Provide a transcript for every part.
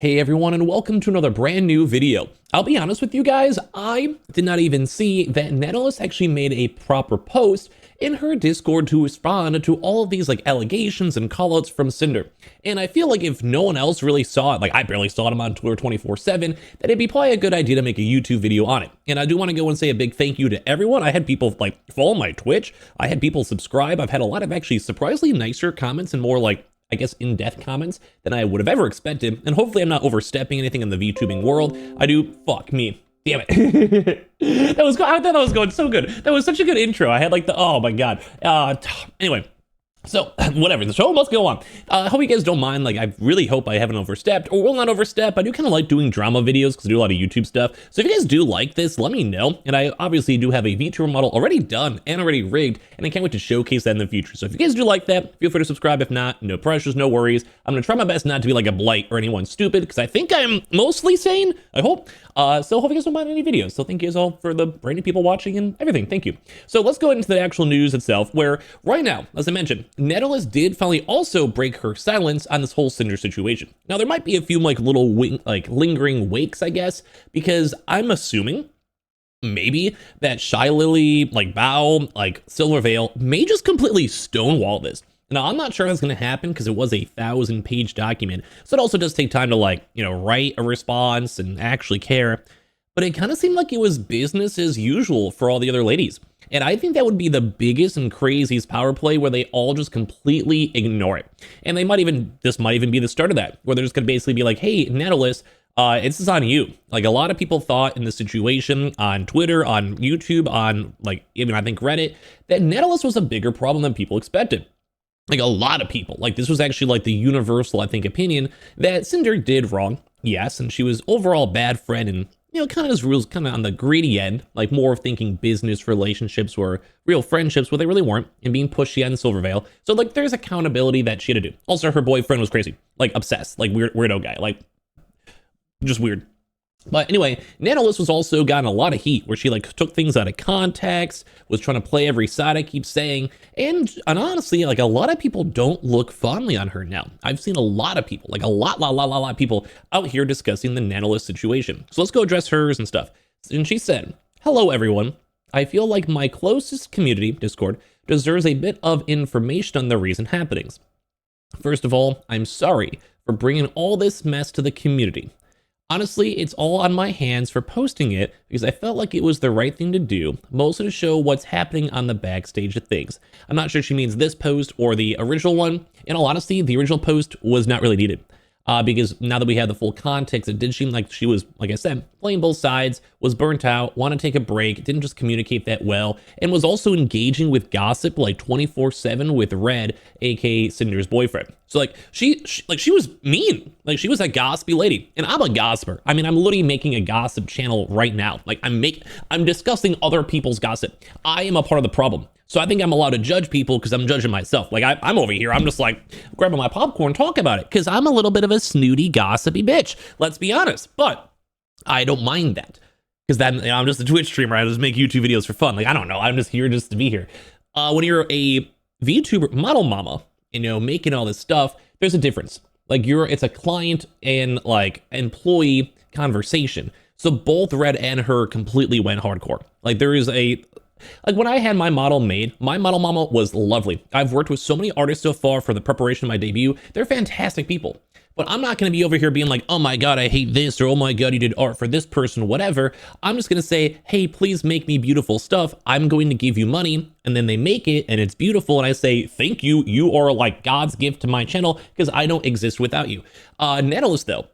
Hey everyone, and welcome to another brand new video. I'll be honest with you guys, I did not even see that Nanoless actually made a proper post in her Discord to respond to all of these allegations and callouts from Cinder. And I feel like if no one else really saw it, I barely saw it on Twitter 24/7, that it'd be probably a good idea to make a YouTube video on it. And I do want to go and say a big thank you to everyone. I had people follow my Twitch, I had people subscribe, I've had a lot of actually surprisingly nicer comments and more I guess in-depth comments than I would have ever expected, and hopefully I'm not overstepping anything in the VTubing world. Fuck me. Damn it. I thought that was going so good. That was such a good intro. I had oh my god. Anyway. So, whatever, the show must go on. I hope you guys don't mind, I really hope I haven't overstepped, or will not overstep. I do kind of like doing drama videos, because I do a lot of YouTube stuff. So if you guys do like this, let me know. And I obviously do have a VTuber model already done, and already rigged, and I can't wait to showcase that in the future. So if you guys do like that, feel free to subscribe. If not, no pressures, no worries. I'm gonna try my best not to be a blight or anyone stupid, because I think I'm mostly sane, I hope. So hope you guys don't mind any videos. So thank you guys all for the brand new people watching and everything, thank you. So let's go into the actual news itself, where right now, as I mentioned, Nanoless did finally also break her silence on this whole Cinder situation. Now there might be a few little lingering wakes, I guess, because I'm assuming maybe that Shy Lily, Bao, Silvervale may just completely stonewall this. Now, I'm not sure that's going to happen because it was a 1,000-page document. So it also does take time to write a response and actually care. But it kind of seemed like it was business as usual for all the other ladies. And I think that would be the biggest and craziest power play, where they all just completely ignore it. And this might even be the start of that, where they're just going to basically be hey, Nanoless, this is on you. A lot of people thought in the situation on Twitter, on YouTube, on even I think Reddit, that Nanoless was a bigger problem than people expected. A lot of people, this was actually the universal, I think, opinion that Cinder did wrong, yes, and she was overall a bad friend, and kind of just rules kind of on the greedy end, more of thinking business relationships were real friendships, where they really weren't, and being pushy on Silvervale. So there's accountability that she had to do. Also, her boyfriend was crazy, obsessed, weirdo guy, just weird. But anyway, Nanoless was also gotten a lot of heat, where she took things out of context, was trying to play every side, I keep saying, and honestly, a lot of people don't look fondly on her now. I've seen a lot of people, a lot of people out here discussing the Nanoless situation. So let's go address hers and stuff. And she said, "Hello everyone. I feel like my closest community, Discord, deserves a bit of information on the recent happenings. First of all, I'm sorry for bringing all this mess to the community. Honestly, it's all on my hands for posting it because I felt like it was the right thing to do, mostly to show what's happening on the backstage of things." I'm not sure she means this post or the original one. In all honesty, the original post was not really needed. Because now that we have the full context, it did seem like she was, like I said, playing both sides, was burnt out, wanted to take a break, didn't just communicate that well, and was also engaging with gossip 24/7 with Red, aka Sinder'S boyfriend. So she was mean. She was a gossipy lady, and I'm a gossiper. I mean, I'm literally making a gossip channel right now. I'm discussing other people's gossip. I am a part of the problem. So I think I'm allowed to judge people because I'm judging myself. I'm over here, I'm just grabbing my popcorn, talk about it, because I'm a little bit of a snooty, gossipy bitch. Let's be honest. But I don't mind that, because then I'm just a Twitch streamer. I just make YouTube videos for fun. I don't know. I'm just here just to be here. When you're a VTuber model mama, making all this stuff, there's a difference. It's a client and employee conversation. So both Red and her completely went hardcore. There is when I had my model made, my model mama was lovely. I've worked with so many artists so far for the preparation of my debut. They're fantastic people. But I'm not going to be over here being oh my god, I hate this, or oh my god, you did art for this person, whatever. I'm just going to say, hey, please make me beautiful stuff. I'm going to give you money. And then they make it and it's beautiful. And I say, thank you. You are God's gift to my channel, because I don't exist without you. Nanoless, though,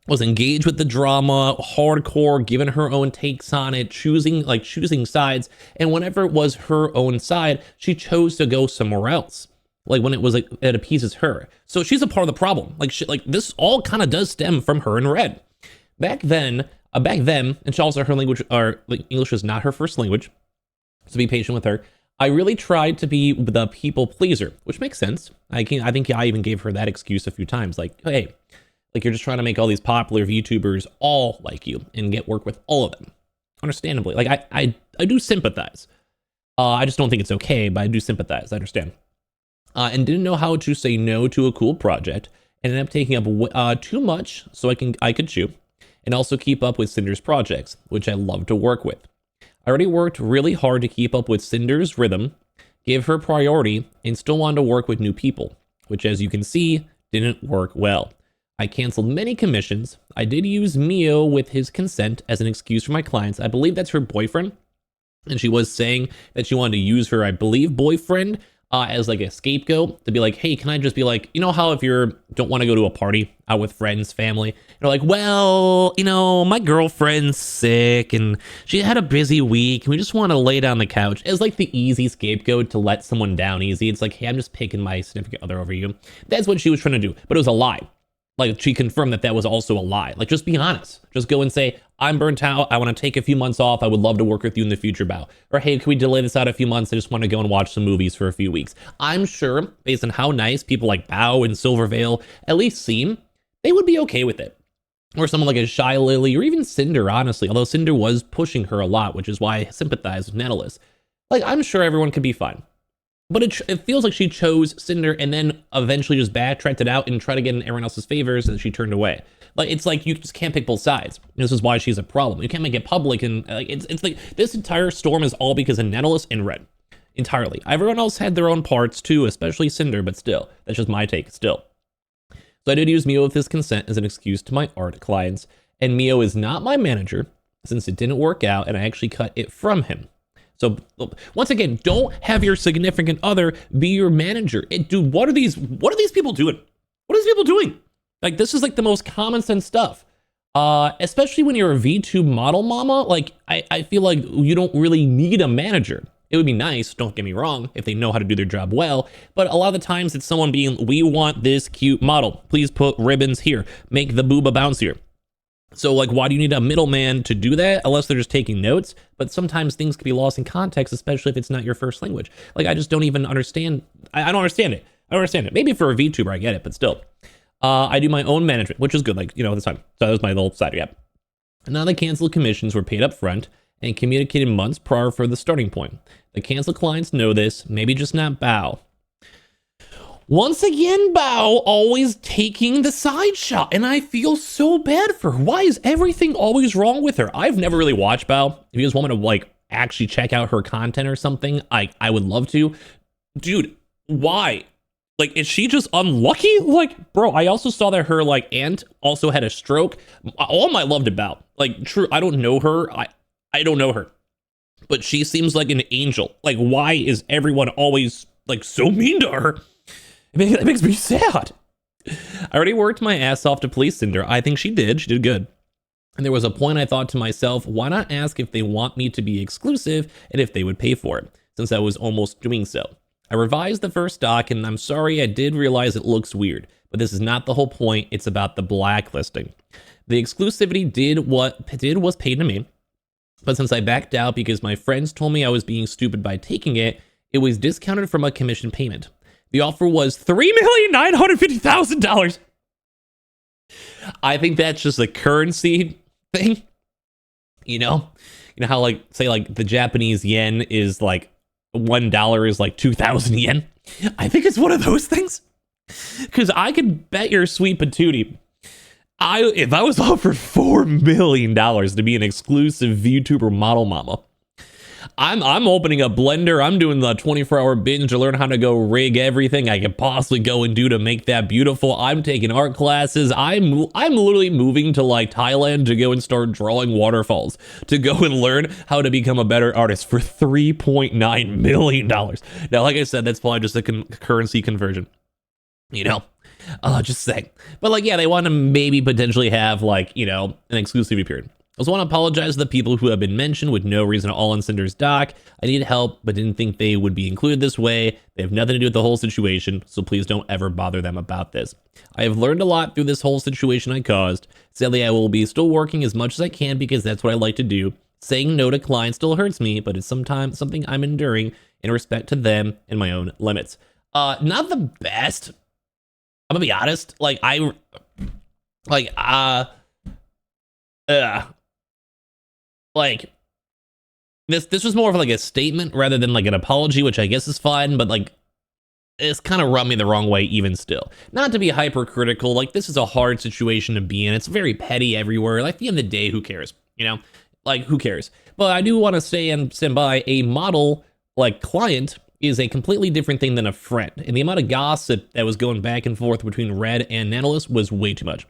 was engaged with the drama, hardcore, giving her own takes on it, choosing sides, and whenever it was her own side, she chose to go somewhere else. When it was it appeases her. So she's a part of the problem. This all kind of does stem from her and Red. Back then, and she also, her language, or English is not her first language, so be patient with her. I really tried to be the people pleaser, which makes sense. I think I even gave her that excuse a few times, hey, you're just trying to make all these popular VTubers all like you and get work with all of them. Understandably. I do sympathize. I just don't think it's okay, but I do sympathize. I understand. And didn't know how to say no to a cool project. and ended up taking up too much so I could chew, and also keep up with Sinder'S projects, which I love to work with. I already worked really hard to keep up with Sinder'S rhythm, gave her priority, and still wanted to work with new people, which, as you can see, didn't work well. I canceled many commissions. I did use Mio with his consent as an excuse for my clients. I believe that's her boyfriend, and she was saying that she wanted to use her, I believe, boyfriend as like a scapegoat to be like, hey, can I just be like, you know how if you don't want to go to a party out with friends, family, you're like, well, you know, my girlfriend's sick and she had a busy week and we just want to lay down the couch, as like the easy scapegoat to let someone down easy. It's like, hey, I'm just picking my significant other over you. That's what she was trying to do, but it was a lie. Like, she confirmed that that was also a lie. Like, just be honest. Just go and say, I'm burnt out. I want to take a few months off. I would love to work with you in the future, Bao. Or, hey, can we delay this out a few months? I just want to go and watch some movies for a few weeks. I'm sure, based on how nice people like Bao and Silvervale at least seem, they would be okay with it. Or someone like a Shy Lily, or even Cinder, honestly. Although Cinder was pushing her a lot, which is why I sympathize with Nanoless. Like, I'm sure everyone could be fine. But it feels like she chose Cinder and then eventually just backtracked it out and tried to get in everyone else's favors that she turned away. Like, it's like you just can't pick both sides. This is why she's a problem. You can't make it public, and like it's like this entire storm is all because of Nanoless and Red. Entirely. Everyone else had their own parts too, especially Cinder, but still. That's just my take still. So I did use Mio with his consent as an excuse to my art clients, and Mio is not my manager since it didn't work out and I actually cut it from him. So once again, don't have your significant other be your manager. Dude, what are these people doing? What are these people doing? Like, this is like the most common sense stuff. Especially when you're a VTube model mama, like I feel like you don't really need a manager. It would be nice, don't get me wrong, if they know how to do their job well, but a lot of the times it's someone being, we want this cute model. Please put ribbons here. Make the booba bouncier. So, like, why do you need a middleman to do that? Unless they're just taking notes. But sometimes things can be lost in context, especially if it's not your first language. Like, I just don't even understand. I don't understand it. I don't understand it. Maybe for a VTuber, I get it, but still. I do my own management, which is good, like, you know, this time. So that was my little side gap. Now the canceled commissions were paid up front and communicated months prior for the starting point. The canceled clients know this, maybe just not Bao. Once again, Bao always taking the side shot, and I feel so bad for her. Why is everything always wrong with her? I've never really watched Bao. If you guys want me to, like, actually check out her content or something, I would love to. Dude, why? Like, is she just unlucky? Like, bro, I also saw that her, like, aunt also had a stroke. All my love to Bao. Like, true, I don't know her. I don't know her. But she seems like an angel. Like, why is everyone always, like, so mean to her? It makes me sad. I already worked my ass off to please Cinder. I think she did. She did good. And there was a point I thought to myself, why not ask if they want me to be exclusive and if they would pay for it, since I was almost doing so. I revised the first doc, and I'm sorry, I did realize it looks weird, but this is not the whole point. It's about the blacklisting. The exclusivity did was paid to me, but since I backed out because my friends told me I was being stupid by taking it, it was discounted from a commission payment. The offer was $3,950,000. I think that's just a currency thing. You know how, like, say, like, the Japanese yen is like $1 is like 2,000 yen. I think it's one of those things. Because I could bet your sweet patootie, if I was offered $4 million to be an exclusive VTuber model mama, I'm opening a blender. I'm doing the 24-hour binge to learn how to go rig everything I could possibly go and do to make that beautiful. I'm taking art classes. I'm literally moving to, like, Thailand to go and start drawing waterfalls, to go and learn how to become a better artist for $3.9 million. Now, like I said, that's probably just a currency conversion. You know? Just saying. But, like, yeah, they want to maybe potentially have, like, you know, an exclusivity period. I also want to apologize to the people who have been mentioned with no reason at all in Sinder'S doc. I needed help, but didn't think they would be included this way. They have nothing to do with the whole situation, so please don't ever bother them about this. I have learned a lot through this whole situation I caused. Sadly, I will be still working as much as I can because that's what I like to do. Saying no to clients still hurts me, but it's sometimes something I'm enduring in respect to them and my own limits. Not the best. I'm gonna be honest. This was more of like a statement rather than like an apology, which I guess is fine, but like, it's kind of rubbed me the wrong way even still. Not to be hypercritical, like this is a hard situation to be in. It's very petty everywhere. Like at the end of the day, who cares? You know, like who cares? But I do want to stand by a model like client is a completely different thing than a friend. And the amount of gossip that was going back and forth between Red and Nanoless was way too much.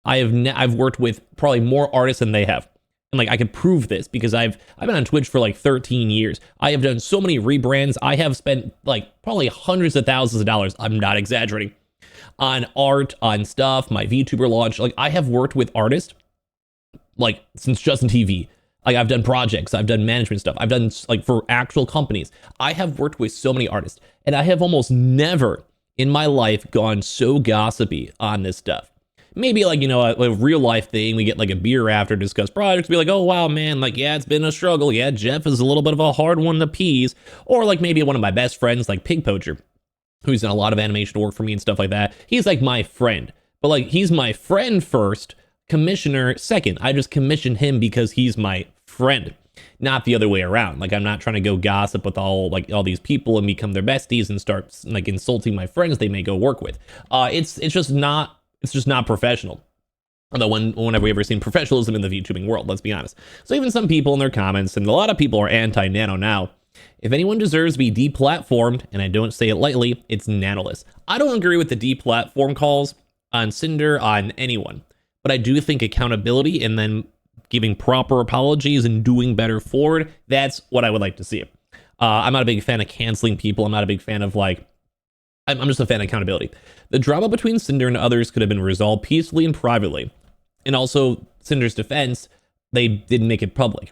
I've worked with probably more artists than they have. And like I can prove this because I've been on Twitch for like 13 years. I have done so many rebrands. I have spent like probably hundreds of thousands of dollars. I'm not exaggerating. On art, on stuff, my VTuber launch. Like I have worked with artists like since Justin TV. Like I've done projects, I've done management stuff, I've done like for actual companies. I have worked with so many artists and I have almost never in my life gone so gossipy on this stuff. Maybe like, you know, a real life thing, we get like a beer after, discuss projects, be like, oh wow, man, like, yeah, it's been a struggle. Yeah, Jeff is a little bit of a hard one to appease. Or like maybe one of my best friends, like Pig Poacher, who's done a lot of animation work for me and stuff like that. He's like my friend, but like he's my friend first, commissioner second. I just commissioned him because he's my friend, not the other way around. Like I'm not trying to go gossip with all these people and become their besties and start like insulting my friends they may go work with. It's just not professional. Although when have we ever seen professionalism in the VTubing world? Let's be honest. So even some people in their comments, and a lot of people are anti-Nano now. If anyone deserves to be deplatformed, and I don't say it lightly, it's Nanoless. I don't agree with the deplatform calls on Cinder, on anyone. But I do think accountability and then giving proper apologies and doing better forward, that's what I would like to see. I'm not a big fan of canceling people. I'm not a big fan of like, I'm just a fan of accountability. The drama between Cinder and others could have been resolved peacefully and privately. And also, Cinder's defense, they didn't make it public.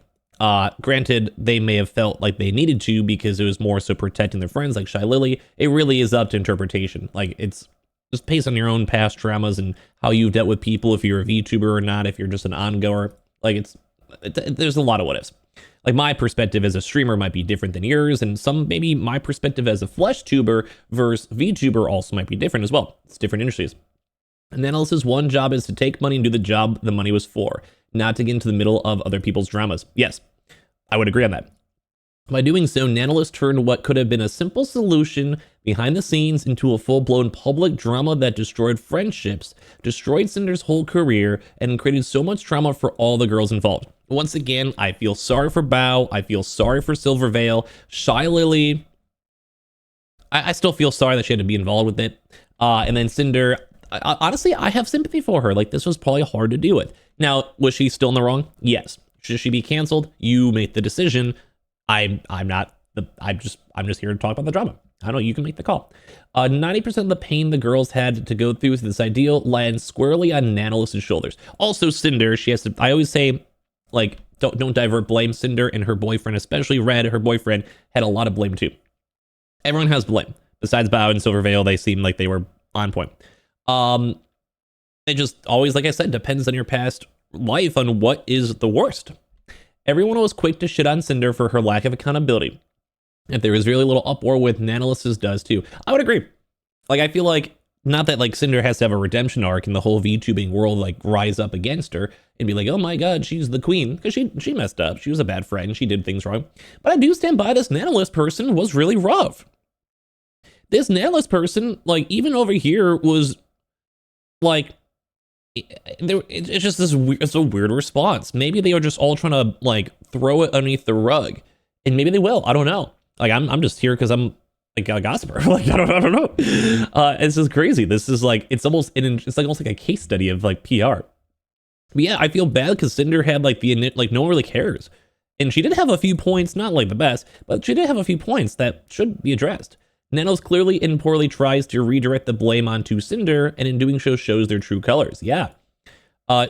Granted, they may have felt like they needed to because it was more so protecting their friends like Shy Lily. It really is up to interpretation. Like, it's just based on your own past traumas and how you've dealt with people, if you're a VTuber or not, if you're just an ongoer. Like, there's a lot of what ifs. Like, my perspective as a streamer might be different than yours, and maybe my perspective as a flesh tuber versus VTuber also might be different as well. It's different industries. And Nanoless's one job is to take money and do the job the money was for, not to get into the middle of other people's dramas. Yes, I would agree on that. By doing so, Nanoless turned what could have been a simple solution behind the scenes into a full-blown public drama that destroyed friendships, destroyed Sinder's whole career, and created so much trauma for all the girls involved. Once again, I feel sorry for Bao, I feel sorry for Silvervale, Shy Lily. I still feel sorry that she had to be involved with it. And then Cinder, honestly, I have sympathy for her. Like, this was probably hard to deal with. Now, was she still in the wrong? Yes. Should she be canceled? You make the decision. I'm just here to talk about the drama. I don't know, you can make the call. 90% of the pain the girls had to go through with this ideal lands squarely on Nanoless's shoulders. Also, Cinder, she has to, I always say, like, don't divert blame. Cinder and her boyfriend, especially Red, her boyfriend, had a lot of blame too. Everyone has blame. Besides Bao and Silvervale, they seem like they were on point. It just always, like I said, depends on your past life on what is the worst. Everyone was quick to shit on Cinder for her lack of accountability. If there was really little uproar with Nanoless's does too. I would agree. Like, I feel like, not that like Cinder has to have a redemption arc and the whole VTubing world like rise up against her and be like, oh my god, she's the queen, because she messed up. She was a bad friend. She did things wrong. But I do stand by this Nanoless person was really rough. This Nanoless person, like, even over here was like, it's just this weird, it's a weird response. Maybe they are just all trying to like throw it underneath the rug, and maybe they will. I don't know. Like, I'm just here because I'm like a gossiper. Like, I don't know. It's just crazy. This is like, it's almost like a case study of like PR. But yeah, I feel bad because Cinder had like no one really cares, and she did have a few points, not like the best, but she did have a few points that should be addressed. Nanos clearly and poorly tries to redirect the blame onto Cinder, and in doing so shows their true colors. Yeah.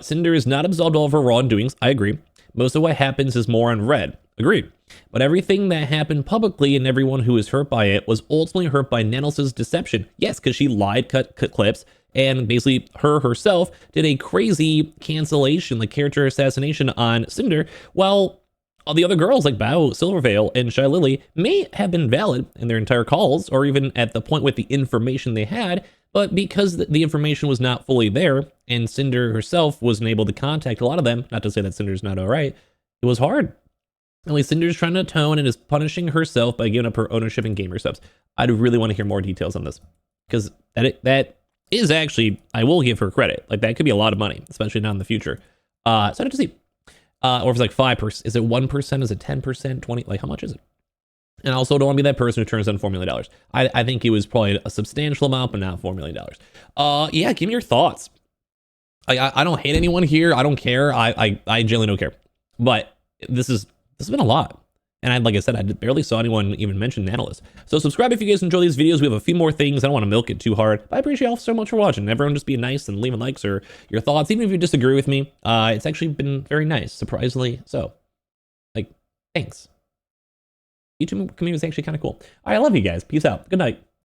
Cinder is not absolved of all of her wrongdoings. I agree. Most of what happens is more on Red. Agreed. But everything that happened publicly and everyone who was hurt by it was ultimately hurt by Nanoless's deception. Yes, because she lied, cut clips, and basically herself did a crazy cancellation, like character assassination on Cinder, while all the other girls like Bao, Silvervale, and Shy Lily may have been valid in their entire calls, or even at the point with the information they had, but because the information was not fully there, and Cinder herself wasn't able to contact a lot of them, not to say that Cinder's not alright, it was hard. At least Sinder's trying to atone and is punishing herself by giving up her ownership in gamer subs. I'd really want to hear more details on this, because that is actually, I will give her credit. Like, that could be a lot of money, especially now in the future. So I have to see. Or if it's like 5%, is it 1%? Is it 10%? 20? Like, how much is it? And I also don't want to be that person who turns down $4 million. I think it was probably a substantial amount, but not $4 million. Yeah, give me your thoughts. I don't hate anyone here. I don't care. I genuinely don't care. But this has been a lot. And like I said, I barely saw anyone even mention Nanoless. So subscribe if you guys enjoy these videos. We have a few more things. I don't want to milk it too hard. But I appreciate y'all so much for watching. Everyone just be nice and leaving likes or your thoughts, even if you disagree with me. It's actually been very nice, surprisingly so. Like, thanks. YouTube community is actually kind of cool. All right, I love you guys. Peace out. Good night.